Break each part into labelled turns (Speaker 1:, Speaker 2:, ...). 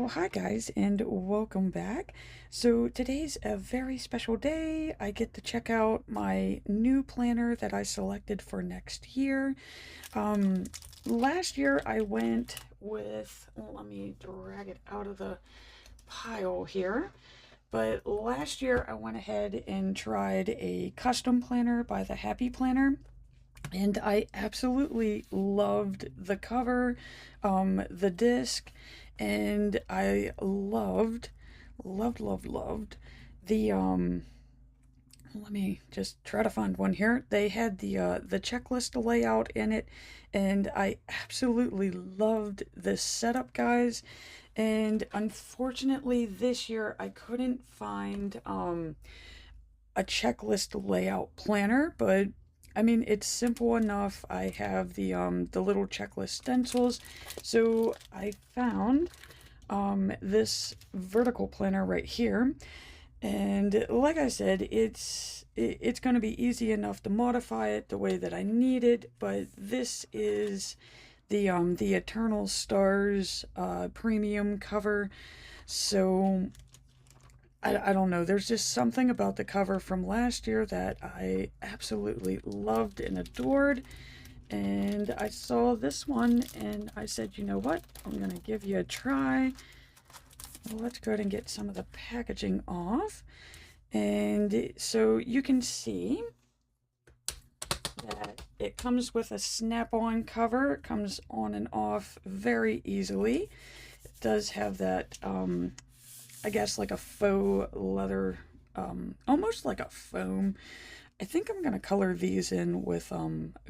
Speaker 1: Oh, hi guys, and welcome back. So today's a very special day. I get to check out my new planner that I selected for next year. Um, Last year I went with, let me drag it out of the pile here. But last year I went ahead and tried a custom planner by the Happy Planner. And I absolutely loved the cover, the disc, and I loved the let me just try to find one here. They had the checklist layout in it, and I absolutely loved the setup, guys. And unfortunately, this year I couldn't find a checklist layout planner, but I mean it's simple enough. I have the little checklist stencils, so I found this vertical planner right here, and like I said, it's going to be easy enough to modify it the way that I need it. But this is the Eternal Stars premium cover, so I don't know. There's just something about the cover from last year that I absolutely loved and adored. And I saw this one and I said, you know what? I'm going to give you a try. Let's go ahead and get some of the packaging off. And so you can see that it comes with a snap-on cover. It comes on and off very easily. It does have that I guess like a faux leather, almost like a foam. I think I'm going to color these in with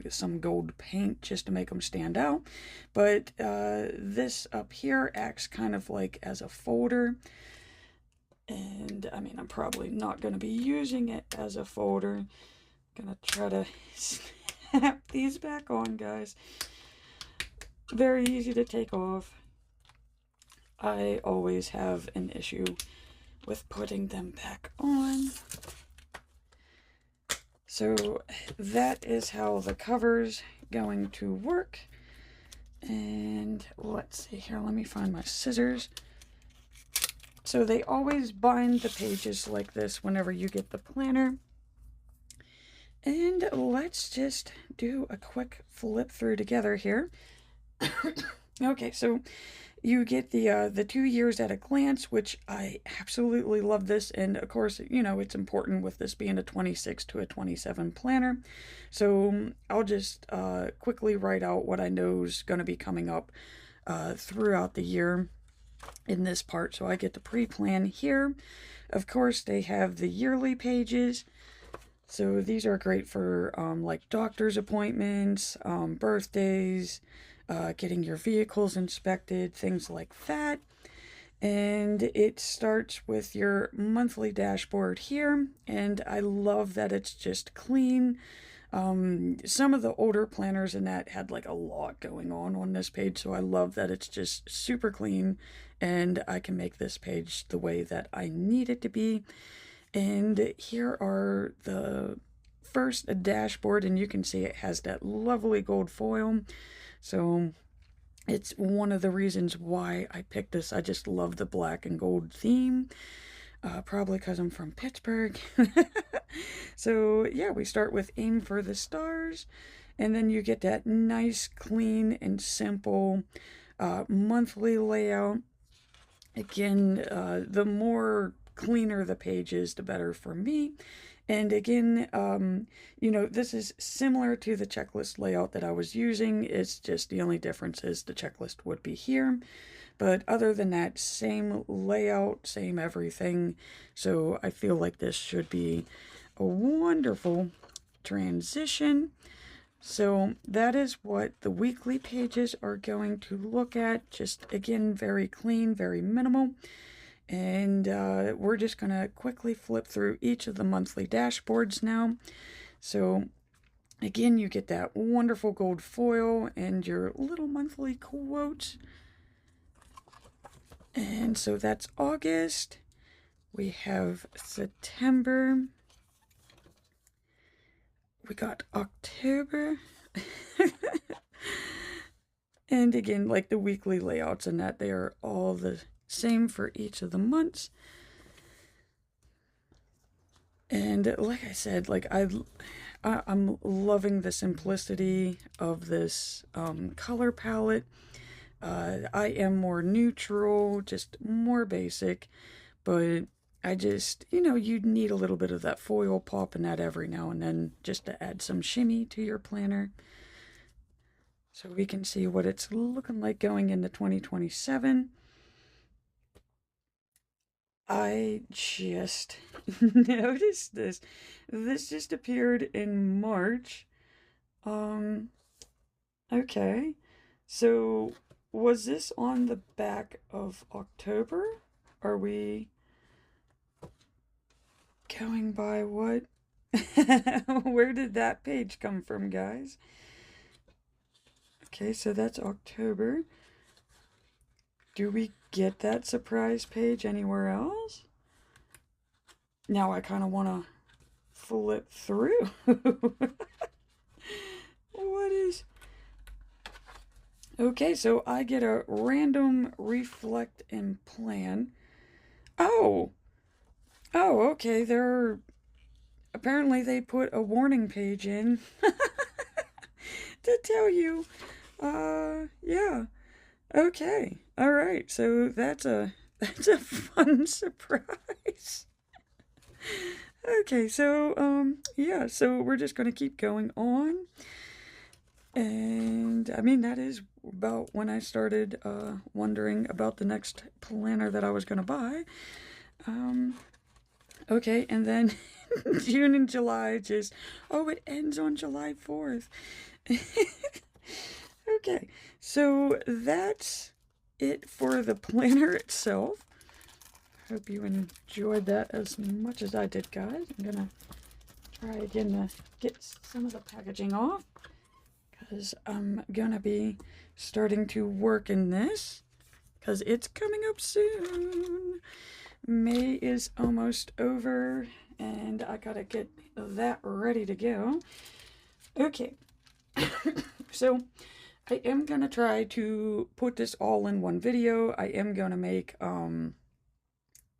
Speaker 1: some gold paint just to make them stand out. But this up here acts kind of like as a folder. And I mean, I'm probably not going to be using it as a folder. I'm going to try to snap these back on, guys. Very easy to take off. I always have an issue with putting them back on. So that is how the cover's going to work. And let's see here, let me find my scissors. So they always bind the pages like this whenever you get the planner. And let's just do a quick flip through together here. Okay, so you get the 2 years at a glance, which I absolutely love this. And of course, you know, it's important with this being a 26 to a 27 planner. So I'll just quickly write out what I know is going to be coming up throughout the year in this part. So I get to pre-plan here. Of course, they have the yearly pages. So these are great for like doctor's appointments, birthdays, getting your vehicles inspected, things like that. And it starts with your monthly dashboard here, and I love that it's just clean. Some of the older planners in that had like a lot going on this page, so I love that it's just super clean, and I can make this page the way that I need it to be. And here are the first dashboard, and you can see it has that lovely gold foil. So it's one of the reasons why I picked this. I just love the black and gold theme. Probably because I'm from Pittsburgh. So yeah, we start with Aim for the Stars. And then you get that nice, clean, and simple monthly layout. Again, the more cleaner the page is, the better for me. And again, you know, this is similar to the checklist layout that I was using. It's just the only difference is the checklist would be here. But other than that, same layout, same everything. So I feel like this should be a wonderful transition. So that is what the weekly pages are going to look at. Just, again, very clean, very minimal. And we're just going to quickly flip through each of the monthly dashboards now. So again, you get that wonderful gold foil and your little monthly quotes. And so that's August. We have September. We got October. And again, like the weekly layouts and that, they are all the same for each of the months. And like I said, like I'm loving the simplicity of this color palette. I am more neutral, just more basic, but I just, you need a little bit of that foil pop in that every now and then just to add some shimmy to your planner. So we can see what it's looking like going into 2027. I just noticed this. This just appeared in March. Um, okay. So was this on the back of October? Are we going by what? Where did that page come from, guys? Okay, so that's October. Do we get that surprise page anywhere else? Now I kind of want to flip through. What is... Okay, so I get a random reflect and plan. Oh! Oh, okay, apparently they put a warning page in to tell you, yeah. Okay, all right, so that's a fun surprise. Okay, so, yeah, so we're just gonna keep going on. And I mean, that is about when I started wondering about the next planner that I was going to buy. Okay, and then June and July just, oh, it ends on July 4th. Okay, so that's it for the planner itself. Hope you enjoyed that as much as I did, guys. I'm going to try again to get some of the packaging off, because I'm gonna be starting to work in this because it's coming up soon. May is almost over and I gotta get that ready to go. Okay, so I am gonna try to put this all in one video. I am gonna make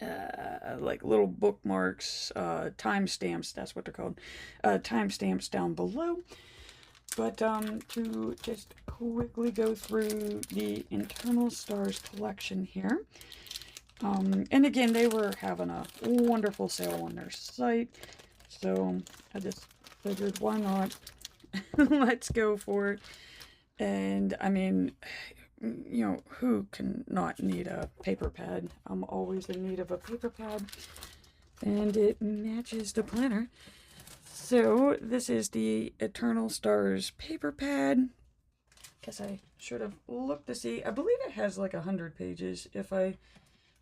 Speaker 1: like little bookmarks, timestamps, that's what they're called, timestamps down below. But to just quickly go through the Internal Stars collection here. And again, they were having a wonderful sale on their site. So I just figured, why not? Let's go for it. And I mean, who can not need a paper pad? I'm always in need of a paper pad. And it matches the planner. So this is the Eternal Stars paper pad. Guess I should have looked to see. I believe it has like 100 pages, if I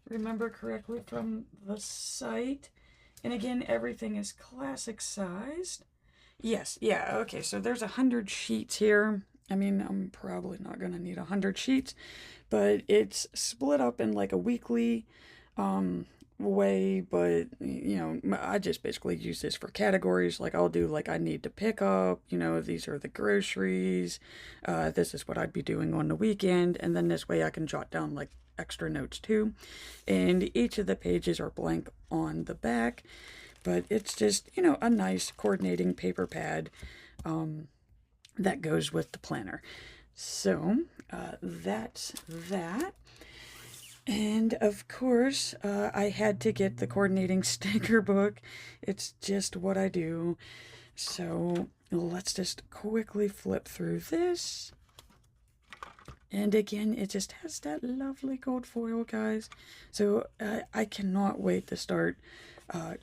Speaker 1: remember correctly from the site. And again, everything is classic sized. Yes, yeah, okay, so there's 100 sheets here. I mean, I'm probably not going to need 100 sheets, but it's split up in like a weekly way, but I just basically use this for categories. Like I'll do like I need to pick up, these are the groceries, this is what I'd be doing on the weekend, and then this way I can jot down like extra notes too. And each of the pages are blank on the back, but it's just a nice coordinating paper pad that goes with the planner. So that's that. And of course, I had to get the coordinating sticker book. It's just what I do. So let's just quickly flip through this. And again, it just has that lovely gold foil, guys. So I cannot wait to start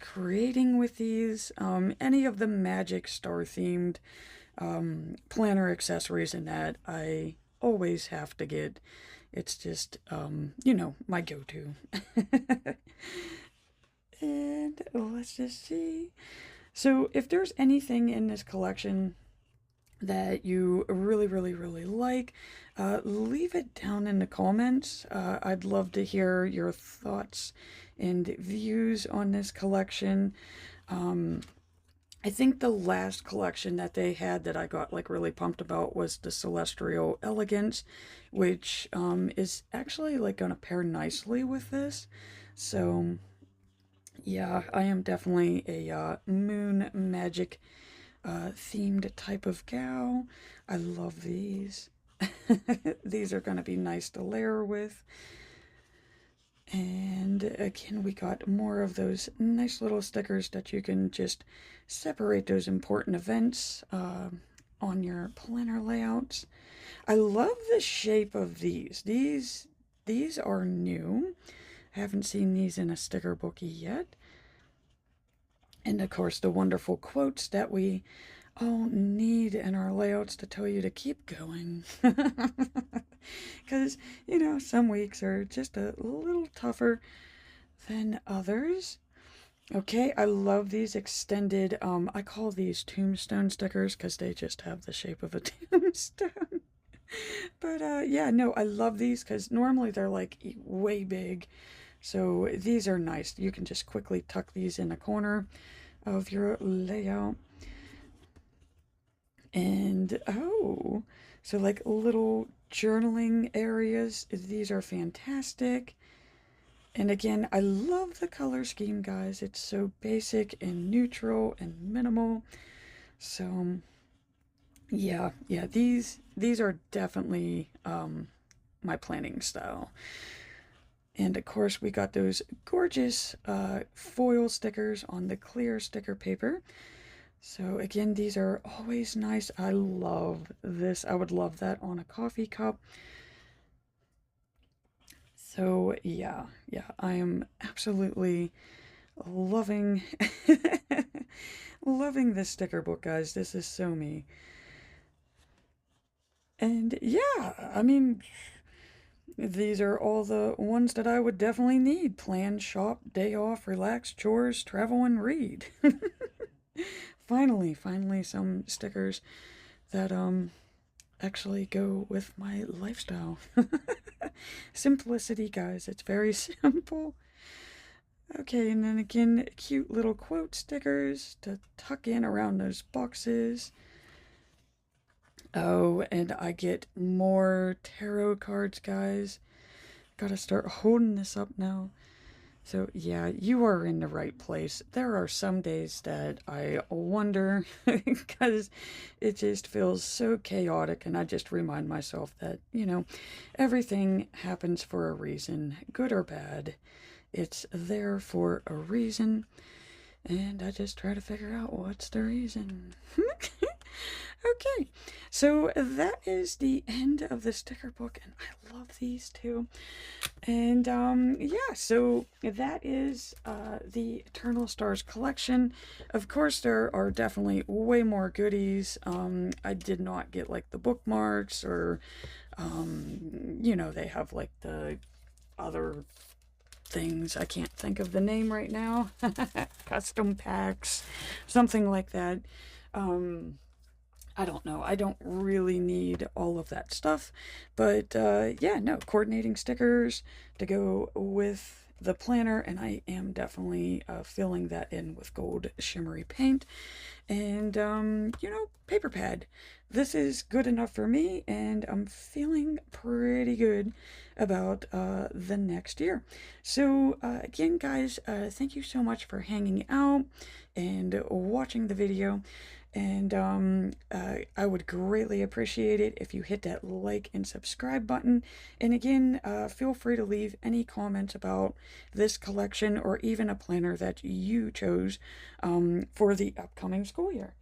Speaker 1: creating with these. Any of the magic star themed planner accessories and that I always have to get. It's just, my go-to. And let's just see. So if there's anything in this collection that you really, really, really like, leave it down in the comments. I'd love to hear your thoughts and views on this collection. I think the last collection that they had that I got like really pumped about was the Celestial Elegance, which is actually like gonna pair nicely with this. So yeah, I am definitely a moon magic themed type of gal. I love these. These are gonna be nice to layer with. And again, we got more of those nice little stickers that you can just separate those important events on your planner layouts. I love the shape of these. These are new. I haven't seen these in a sticker bookie yet. And of course, the wonderful quotes that we all need in our layouts to tell you to keep going. Because, you know, some weeks are just a little tougher than others. Okay, I love these extended, I call these tombstone stickers because they just have the shape of a tombstone. But yeah, no, I love these because normally they're like way big. So these are nice. You can just quickly tuck these in a corner of your layout. And oh, so like little journaling areas. These are fantastic. And again, I love the color scheme, guys. It's so basic and neutral and minimal. So yeah, these are definitely my planning style. And of course, we got those gorgeous foil stickers on the clear sticker paper. So again, these are always nice. I love this. I would love that on a coffee cup. So yeah, I am absolutely loving loving this sticker book, guys. This is so me. And yeah, I mean, these are all the ones that I would definitely need. Plan, shop, day off, relax, chores, travel, and read. Finally some stickers that actually go with my lifestyle. Simplicity, guys. It's very simple. Okay, and then again, cute little quote stickers to tuck in around those boxes. Oh, and I get more tarot cards, guys. Gotta start holding this up now. So, yeah, you are in the right place. There are some days that I wonder because it just feels so chaotic, and I just remind myself that, you know, everything happens for a reason, good or bad. It's there for a reason, and I just try to figure out what's the reason. Okay, so that is the end of the sticker book, and I love these too. And yeah, so that is the Eternal Stars collection. Of course, there are definitely way more goodies. I did not get like the bookmarks or, you know, they have like the other things. I can't think of the name right now. Custom packs, something like that. I don't know. I don't really need all of that stuff. But yeah, no, coordinating stickers to go with the planner, and I am definitely filling that in with gold shimmery paint. And, you know, paper pad. This is good enough for me, and I'm feeling pretty good about the next year. So, again, guys, thank you so much for hanging out and watching the video. And I would greatly appreciate it if you hit that like and subscribe button. And again, feel free to leave any comments about this collection or even a planner that you chose for the upcoming school year.